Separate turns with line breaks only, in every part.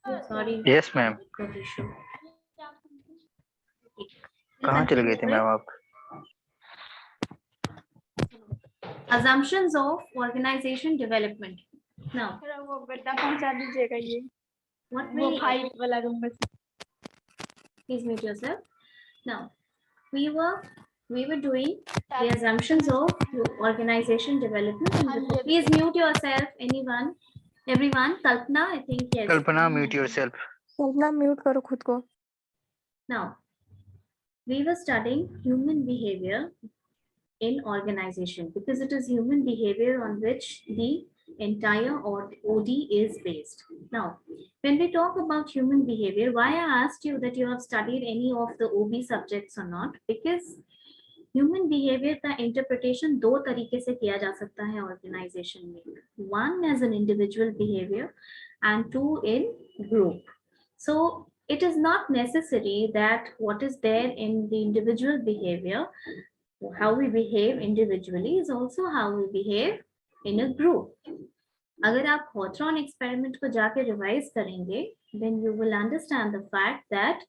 Sorry
yes ma'am. कहाँ चले गए थे मैम आप?
Assumptions of organization development. Now,
वो गड्ढा पहुंचा दीजिएगा ये
what
वो
we
हाइट वाला रूम में।
please mute yourself. Now, we were doing the assumptions of organization development. Please mute yourself. Anyone, everyone. Kalpana, I think yes.
Kalpana mute yourself.
Kalpana mute करो खुद को।
Now, we were studying human behavior in organization because it is human behavior on which the entire OD is based. Now, when we talk about human behavior, why I asked you that you have studied any of the OB subjects or not? Because human behavior का interpretation दो तरीके से किया जा सकता है organization में. One as an individual behavior and two in group. So it is not necessary that what is there in the individual behavior, how we behave individually, is also how we behave in a group. अगर आप Hawthorne experiment को जाके revise करेंगे, then you will understand the fact that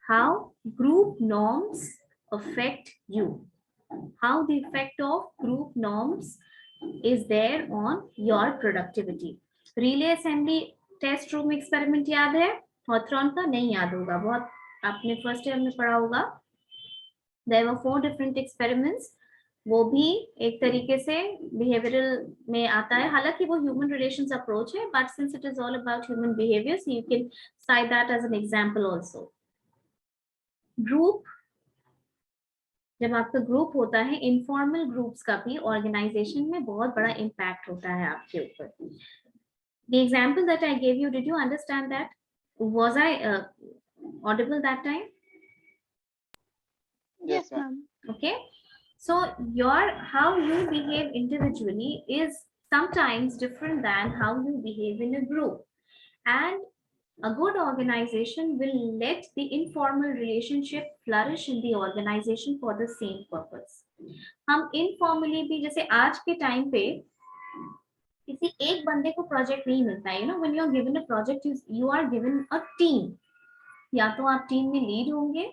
how group norms affect you, how the effect of group norms is there on your productivity. Relay assembly test room experiment याद है? Hawthorne का नहीं याद होगा, बहुत आपने फर्स्ट ईयर में पढ़ा होगा. There were 4 different experiments. वो भी एक तरीके से behavioral में आता है, हालांकि वो human relations approach है, but since it is all about human behavior, so you can cite that as an example also. Group, जब आपका ग्रुप होता है, इनफॉर्मल ग्रुप्स का भी ऑर्गेनाइजेशन में बहुत बड़ा इम्पैक्ट होता है आपके ऊपर. The example that I gave you, did you understand that? Was I audible that time?
Yes ma'am.
Okay, so how you behave individually is sometimes different than how you behave in a group, and a good organization will let the informal relationship flourish in the organization for the same purpose. हम informally भी, जैसे आज के time पे किसी एक बंदे को प्रोजेक्ट नहीं मिलता है. when you are given a project, you are given a team. या तो आप टीम में लीड होंगे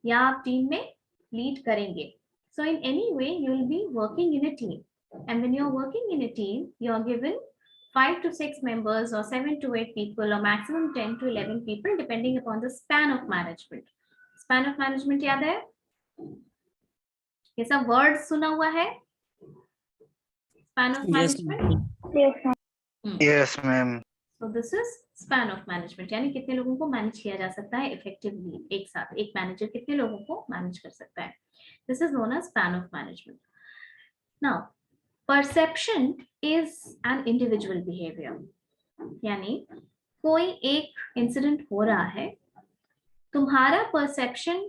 या आप टीम में लीड करेंगे. So in any way you will be working in a team, and when you are working in a team, you are given 5 to 6 members or 7 to 8 people or maximum 10 to 11 people depending upon the span of management. Span of management याद है? ये सब word सुना हुआ है? Span of management?
Yes ma'am.
So this is span of management, यानी कितने लोगों को मैनेज किया जा सकता है effectively एक साथ. एक मैनेजर कितने लोगों को मैनेज कर सकता है. This is known as span of management. Now, perception is an individual behavior. यानी कोई एक इंसिडेंट हो रहा है, तुम्हारा परसेप्शन,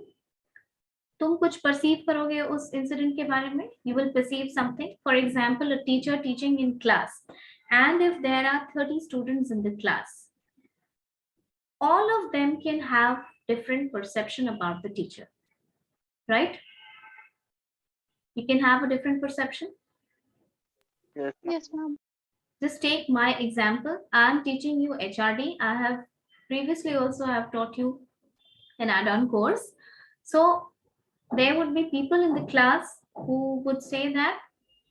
तुम कुछ परसीव करोगे उस इंसिडेंट के बारे में. You will perceive something. For example, a teacher teaching in class, and if there are 30 students in the class, all of them can have different perception about the teacher, right? You can have a different perception.
Yes ma'am.
Just take my example. I am teaching you HRD. I have previously also have taught you an add-on course. So there would be people in the class who would say that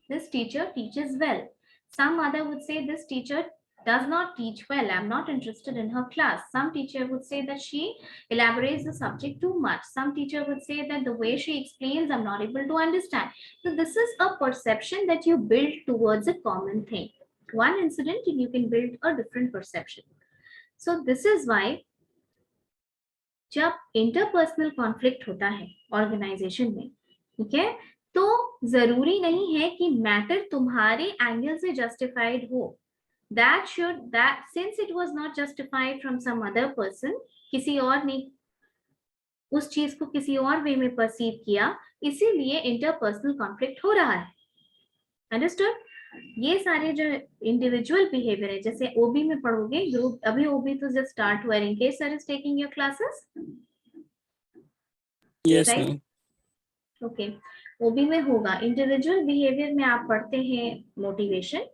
this teacher teaches well. Some other would say this teacher does not teach well. I'm not interested in her class. Some teacher would say that she elaborates the subject too much. Some teacher would say that the way she explains, I'm not able to understand. So this is a perception that you build towards a common thing. One incident and you can build a different perception. So this is why जब interpersonal conflict होता है organisation में, ठीक है, तो जरूरी नहीं है कि मैटर तुम्हारे एंगल से जस्टिफाइड हो. That since it was not justified from some other person, किसी और ने उस चीज को किसी और वे में परसीव किया, इसीलिए इंटरपर्सनल कॉन्फ्लिक्ट हो रहा है. अंडरस्टूड? ये सारे जो इंडिविजुअल बिहेवियर है, जैसे ओबी में पढ़ोगे, ग्रुप, अभी ओबी तो जस्ट स्टार्ट हुआ है. In case sir is taking your classes.
Yes
right, okay. OB में होगा, इंडिविजुअल बिहेवियर में आप पढ़ते हैं मोटिवेशन,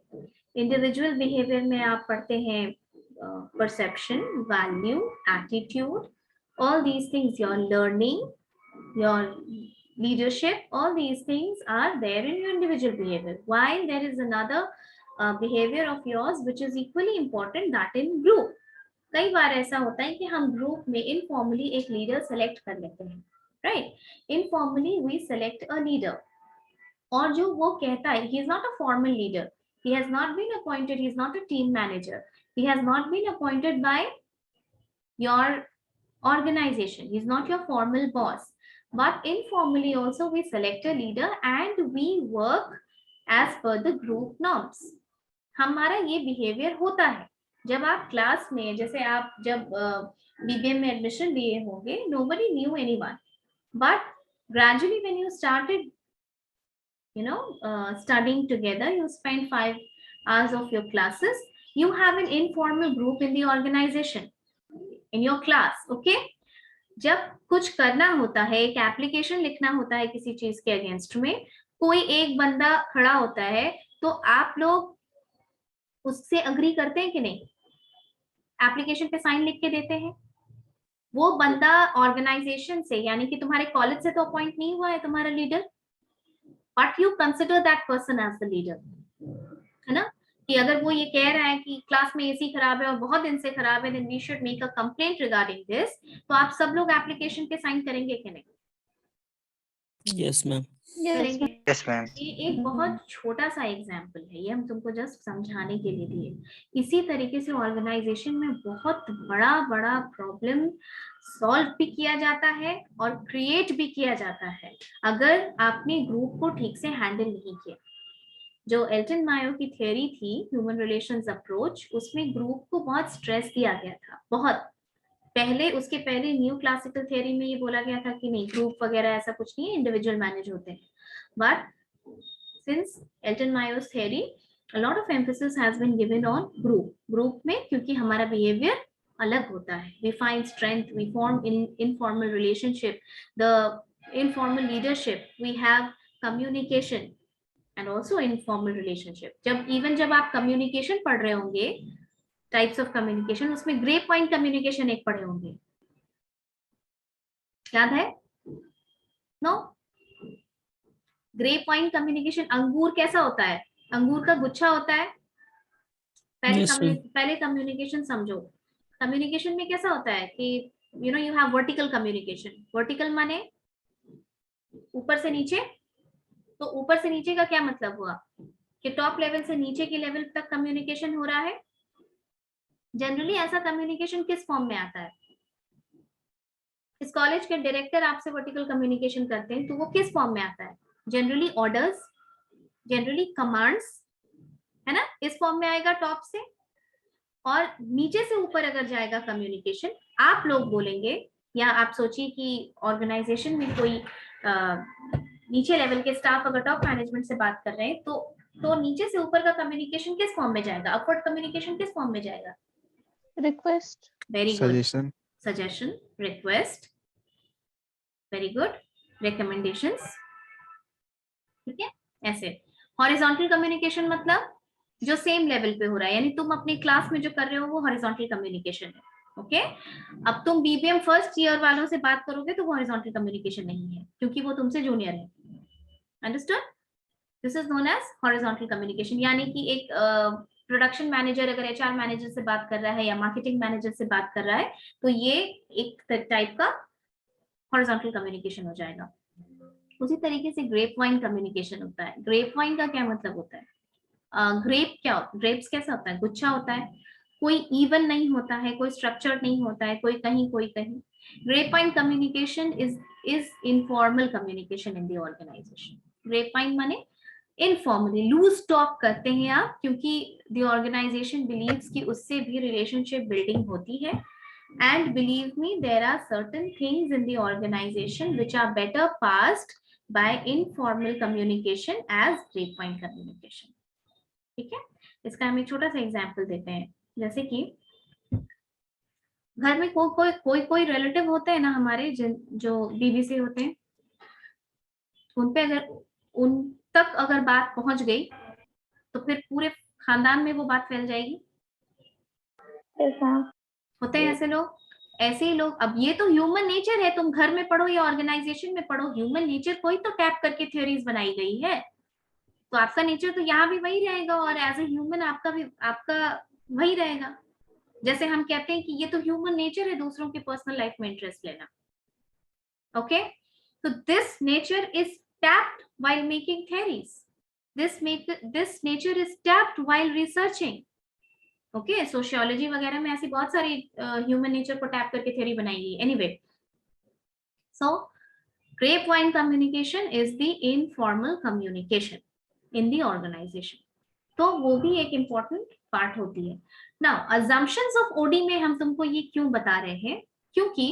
इंडिविजुअल बिहेवियर में आप पढ़ते हैं perception, value, attitude, all these things, your learning, your leadership, all these things are there in your individual behavior, while there is another behavior of yours which is equally important, that in group. कई बार ऐसा होता है कि हम group में informally एक leader select कर लेते हैं, right? Informally we select a leader, और जो वो कहता है, he is not a formal leader, he has not been appointed, he is not a team manager, he has not been appointed by your organization, he is not your formal boss, but informally also we select a leader and we work as per the group norms. हमारा ये behaviour होता है जब आप class में, जैसे आप जब बीबीएम में एडमिशन लिए होंगे, nobody knew anyone, but gradually when you started studying together, you spend 5 hours of your classes, you have an informal group in the organization, in your class, okay? जब कुछ करना होता है, एक एप्लीकेशन लिखना होता है किसी चीज के अगेंस्ट में, कोई एक बंदा खड़ा होता है, तो आप लोग उससे अग्री करते हैं कि नहीं? एप्लीकेशन पे साइन लिख के देते हैं। वो बंदा ऑर्गेनाइजेशन से, यानी कि तुम्हारे कॉलेज से तो अपॉइंट नहीं हुआ है तुम्हारा leader, but you consider that person as the leader, है ना? कि अगर वो ये कह रहा है कि क्लास में एसी खराब है और बहुत दिन से खराब है, then we should make a complaint regarding this, तो आप सब लोग एप्लीकेशन पे साइन करेंगे कि नहीं?
Yes ma'am.
करेंगे।
Yes ma'am.
ये एक बहुत छोटा सा एग्जाम्पल है, ये हम तुमको जस्ट समझाने के लिए दिए। इसी तरीके से ऑर्गेनाइजेशन में बहुत बड़ा बड़ा प्रॉब्लम सॉल्व भी किया जाता है और क्रिएट भी किया जाता है अगर आपने ग्रुप को ठीक से हैंडल नहीं किया। जो एल्टन मायो की थ्योरी थी, ह्यूमन रिलेशंस अप्रोच, उसमें ग्रुप को बहुत स्ट्रेस दिया गया था, बहुत पहले। उसके पहले न्यू क्लासिकल थ्योरी में ये बोला गया था कि नहीं, ग्रुप वगैरह ऐसा कुछ नहीं है, इंडिविजुअल मैनेज होते हैं। But since Elton Mayo's theory, a lot of emphasis has been given on group में, क्योंकि हमारा बिहेवियर अलग होता है। We find strength, we form informal relationship, the informal leadership, we have communication and also informal relationship. जब आप communication पढ़ रहे होंगे, टाइप्स ऑफ कम्युनिकेशन, उसमें ग्रे पॉइंट कम्युनिकेशन एक पढ़े होंगे, याद है? नो? ग्रे पॉइंट कम्युनिकेशन, अंगूर कैसा होता है? अंगूर का गुच्छा होता है। पहले कम्युनिकेशन समझो। कम्युनिकेशन में कैसा होता है कि you have vertical communication. Vertical माने ऊपर से नीचे। तो ऊपर से नीचे का क्या मतलब हुआ कि टॉप लेवल से नीचे के लेवल तक कम्युनिकेशन हो रहा है। जनरली ऐसा कम्युनिकेशन किस फॉर्म में आता है? इस कॉलेज के डायरेक्टर आपसे वर्टिकल कम्युनिकेशन करते हैं, तो वो किस फॉर्म में आता है? जनरली ऑर्डर्स, जनरली कमांड्स, है ना? इस फॉर्म में आएगा टॉप से। और नीचे से ऊपर अगर जाएगा कम्युनिकेशन, आप लोग बोलेंगे, या आप सोचिए कि ऑर्गेनाइजेशन में कोई नीचे लेवल के स्टाफ अगर टॉप मैनेजमेंट से बात कर रहे हैं, तो नीचे से ऊपर का कम्युनिकेशन किस फॉर्म में जाएगा? अपवर्ड कम्युनिकेशन किस फॉर्म में जाएगा?
Request,
very good, suggestion, request, very good, recommendations, ठीक है? ऐसे हॉरिजॉन्टल कम्युनिकेशन मतलब जो सेम लेवल पे हो रहा है, यानी तुम अपनी क्लास में जो कर रहे हो वो हॉरिजॉन्टल कम्युनिकेशन है, ओके? अब तुम बीबीएम फर्स्ट ईयर वालों से बात करोगे तो वो हॉरिजॉन्टल कम्युनिकेशन नहीं है, क्योंकि वो तुमसे जूनियर है। Understood? This is known as horizontal communication. यानी कि एक प्रोडक्शन मैनेजर अगर एचआर मैनेजर से बात कर रहा है या मार्केटिंग मैनेजर से बात कर रहा है, तो ये एक टाइप का हॉरिजॉन्टल कम्युनिकेशन हो जाएगा। उसी तरीके से ग्रेप वाइन कम्युनिकेशन होता है। ग्रेप वाइन का क्या मतलब होता है? ग्रेप्स कैसा होता है? गुच्छा होता है, कोई इवन नहीं होता है, कोई स्ट्रक्चर्ड नहीं होता है, कोई कहीं कोई कहीं। Grape vine communication is informal communication in the organisation. Grape vine माने इनफॉर्मली, लूज टॉक करते हैं आप, क्योंकि द ऑर्गेनाइजेशन बिलीव्स कि उससे भी रिलेशनशिप बिल्डिंग होती है। And believe me, there are certain things in the organization which are better passed by informal communication as grapevine communication. ठीक है? इसका हम एक छोटा सा एग्जाम्पल देते हैं। जैसे कि घर में कोई रिलेटिव होते हैं ना हमारे, जो बीबीसी होते हैं, उन पे अगर उन तक अगर बात पहुंच गई तो फिर पूरे खानदान में वो बात फैल जाएगी। होते हैं ऐसे लोग, ऐसे ही लोग। अब ये तो ह्यूमन नेचर है, तुम घर में पढ़ो या ऑर्गेनाइजेशन में पढ़ो, ह्यूमन नेचर को ही तो टैप करके थ्योरीज बनाई गई है, तो आपका नेचर तो यहाँ भी वही रहेगा और एज ए ह्यूमन आपका भी आपका वही रहेगा। जैसे हम कहते हैं कि ये तो ह्यूमन नेचर है दूसरों के पर्सनल लाइफ में इंटरेस्ट लेना। ओके, तो this nature is tapped while making theories. This nature is tapped while researching. Okay, sociology वगैरह में ऐसी बहुत सारी ह्यूमन नेचर को टैप करके थ्योरी बनाई गई। Anyway, so grapevine communication is the informal communication in the organization. तो वो भी एक important part होती है। Now, assumptions of OD में हम तुमको ये क्यों बता रहे हैं, क्योंकि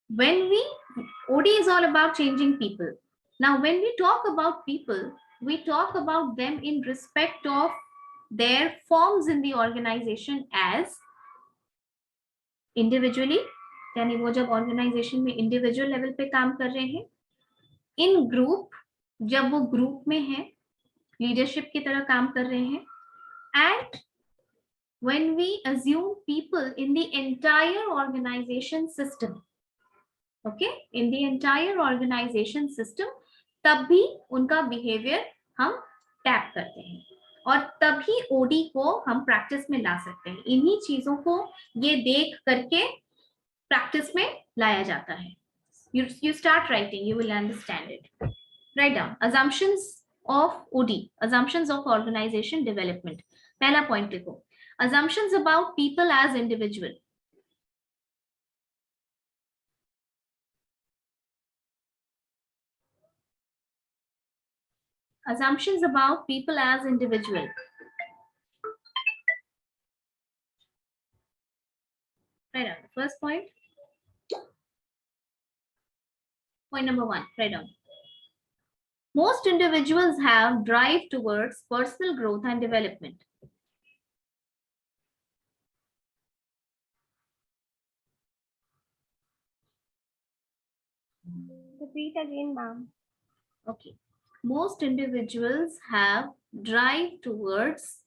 when we OD is all about changing people. Now, when we talk about people, we talk about them in respect of their forms in the organization as individually, यानी वो जब ऑर्गेनाइजेशन में इंडिविजुअल लेवल पे काम कर रहे हैं, इन group जब वो ग्रुप में है, लीडरशिप की तरह काम कर रहे हैं, and when we assume people in the entire organization system, okay, in the entire organization system, तब भी उनका बिहेवियर हम टैप करते हैं और तभी ओडी को हम प्रैक्टिस में ला सकते हैं। इन्हीं चीजों को ये देख करके प्रैक्टिस में लाया जाता है। You start writing, you will understand it. Write down assumptions of OD, assumptions of organization development. पहला पॉइंट लिखो, assumptions about people as individual. Assumptions about people as individual. Write down the first point. Point number 1, write down. Most individuals have drive towards personal growth and development.
Repeat again, ma'am.
Okay. Most individuals have drive towards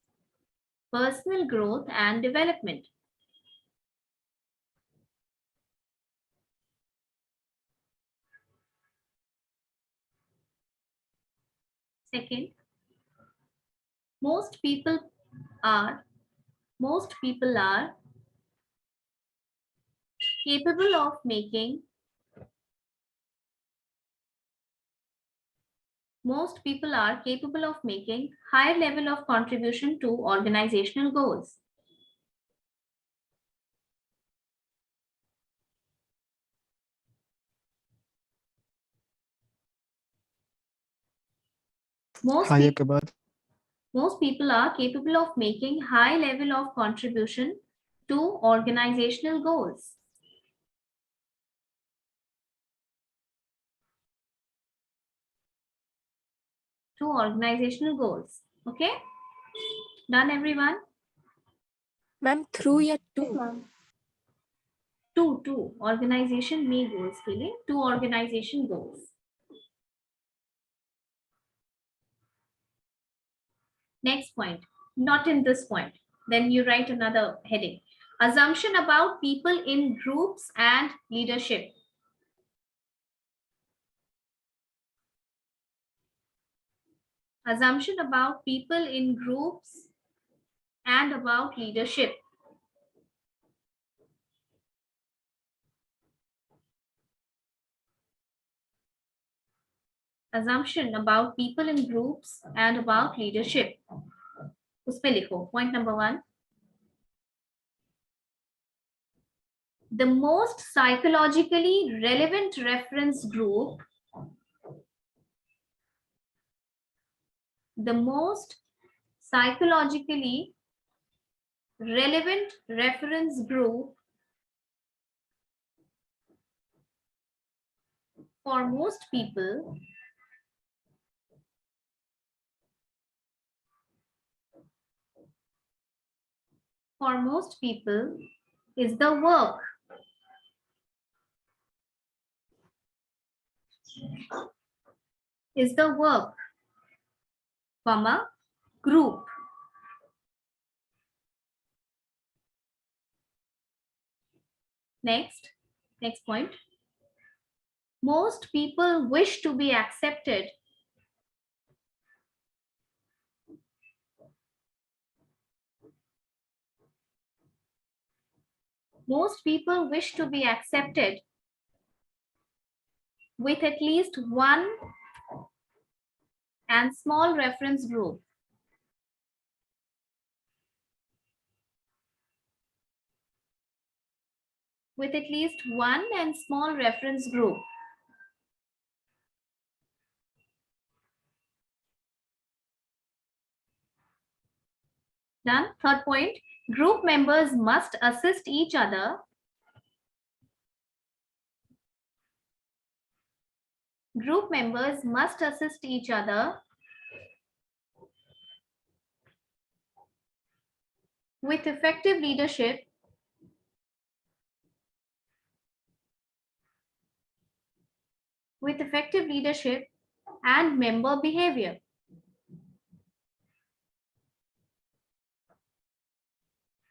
personal growth and development. Second, most people are capable of making higher level of contribution to organizational goals. Most people are capable of making high level of contribution to organizational goals. Okay, done everyone?
Ma'am through या to?
To organisation में goals के लिए, to organisation goals. Next point, not in this point, then you write another heading. Assumption about people in groups and leadership. Assumption about people in groups and about leadership. Assumption about people in groups and about leadership. उस पे लिखो point number 1. The most psychologically relevant reference group. The most psychologically relevant reference group for most people is the work. Is the work, comma, group. Next point. Most people wish to be accepted. Most people wish to be accepted with at least one and small reference group. With at least one and small reference group. Done. Third point, group members must assist each other. Group members must assist each other with effective leadership and member behavior.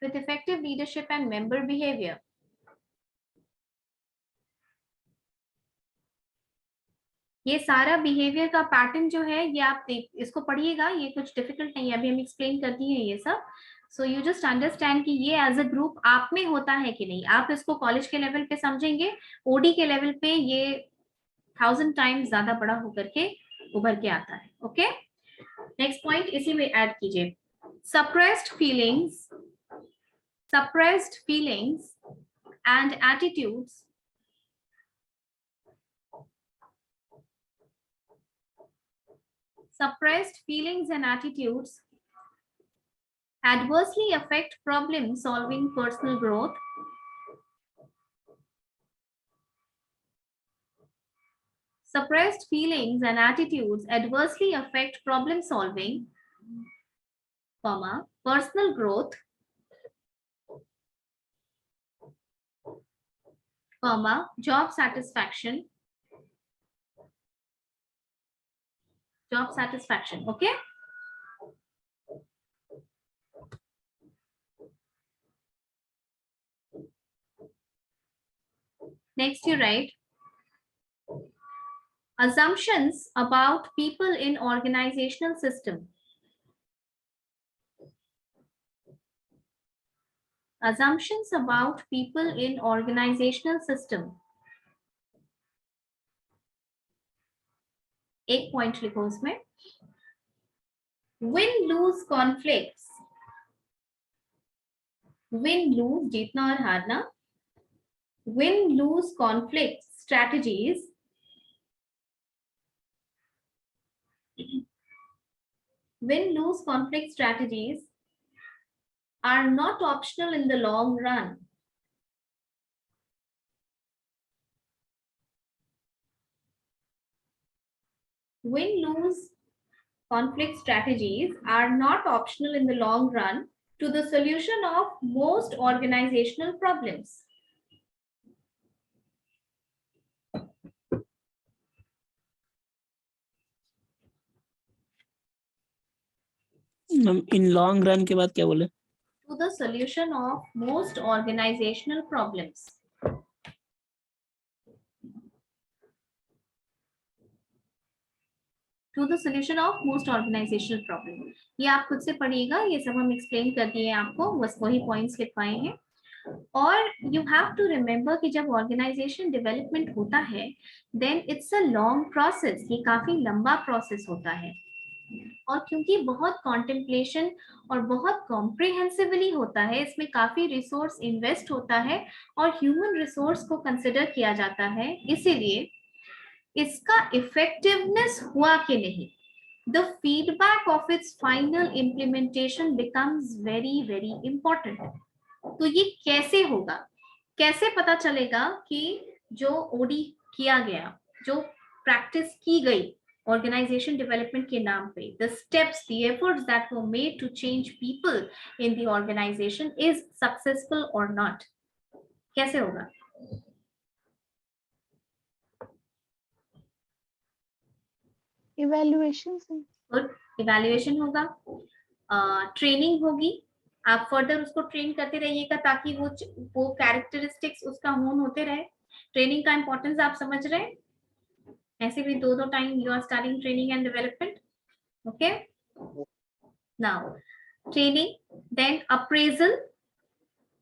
With effective leadership and member behavior. ये सारा behaviour का pattern जो है ये आप इसको पढ़िएगा, ये कुछ डिफिकल्ट नहीं है, अभी हम एक्सप्लेन कर दिए हैं ये सब. सो यू जस्ट अंडरस्टैंड कि ये एज अ ग्रुप आप में होता है कि नहीं. आप इसको कॉलेज के लेवल पे समझेंगे, ओडी के लेवल पे ये 1000 टाइम्स ज्यादा बड़ा होकर के उभर के आता है. ओके, नेक्स्ट पॉइंट इसी में ऐड कीजिए. Suppressed feelings and attitudes adversely affect problem-solving personal growth. Suppressed feelings and attitudes adversely affect problem-solving, personal growth, job satisfaction. Okay. Next, you write assumptions about people in organizational system. Assumptions about people in organizational system. एक point लिखो उसमें. Win-lose conflicts. Win-lose, जीतना और हारना. Win-lose conflict strategies are not optional in the long run. Win-lose conflict strategies are not optional in the long run to the solution of most organizational problems.
In long run के बाद क्या बोले?
To the solution of most organizational problems. To the solution of most organizational problems. ये आप खुद से पढ़िएगा, ये सब हम एक्सप्लेन कर दिए हैं आपको, बस वही पॉइंट्स लिखवाए हैं. और यू हैव टू रिमेम्बर कि जब ऑर्गेनाइजेशन डेवलपमेंट होता है then it's a long process. ये काफी लंबा प्रोसेस होता है और क्योंकि बहुत कॉन्टेम्पलेशन और बहुत कॉम्प्रिहेंसिवली होता है, इसमें काफी रिसोर्स इन्वेस्ट होता है और ह्यूमन रिसोर्स को कंसिडर किया जाता है, इसीलिए इसका इफेक्टिवनेस हुआ कि नहीं, the feedback of its final implementation becomes very very important. तो ये कैसे होगा, कैसे पता चलेगा कि जो ओडी किया गया, जो प्रैक्टिस की गई ऑर्गेनाइजेशन डेवलपमेंट के नाम पे, the steps, the efforts that were made to change people in the organisation is successful और नॉट, कैसे होगा?
इवैल्यूएशन से.
गुड, इवैल्यूएशन होगा, ट्रेनिंग होगी, आप फर्दर उसको ट्रेन करते रहिएगा ताकि वो कैरेक्टरिस्टिक्स उसका होन होते रहे। ट्रेनिंग का इंपॉर्टेंस आप समझ रहे हैं, ऐसे भी दो time you are starting training and development. Okay, now training, then appraisal.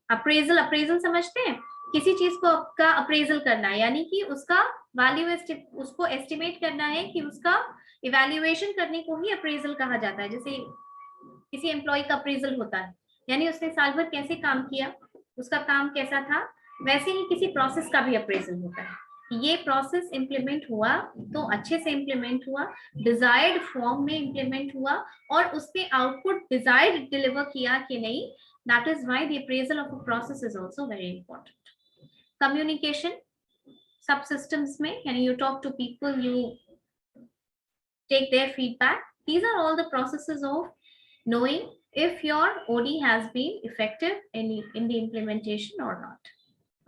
Appraisal समझते हैं, किसी चीज को का अप्रेजल करना है, यानी कि उसका वैल्यू उसको एस्टिमेट करना है, कि उसका इवैल्यूएशन करने को ही अप्रेजल कहा जाता है। जैसे किसी एम्प्लॉय का अप्रेजल होता है, यानी उसने साल भर कैसे काम किया, उसका काम कैसा था, वैसे ही किसी प्रोसेस का भी अप्रेजल होता है। ये प्रोसेस इंप्लीमेंट हुआ तो अच्छे से इंप्लीमेंट हुआ, डिजायर्ड फॉर्म में इंप्लीमेंट हुआ, और उसके आउटपुट डिजायर्ड डिलीवर किया कि नहीं। That is why the appraisal of a process is also very important. Communication, subsystems में, यानी you talk to people, you take their feedback. These are all the processes of knowing if your OD has been effective in the implementation or not.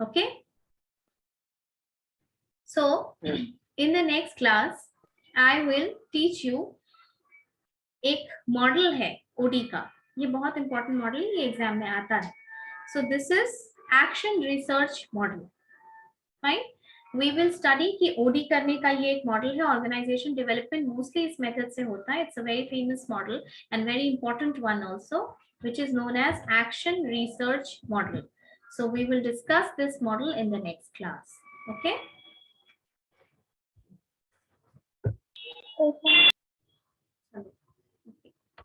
Okay. So in the next class, I will teach you एक model है OD का, ये बहुत important model है, ये exam में आता है। So this is action research model, right. We will study कि OD करने का ये एक मॉडल है। ऑर्गेनाइजेशन डेवलपमेंट मोस्टली इस मेथड से होता है। It's a very famous model and very important one also, which is known as action research model. So we will discuss this model in the next class. Okay.
Okay.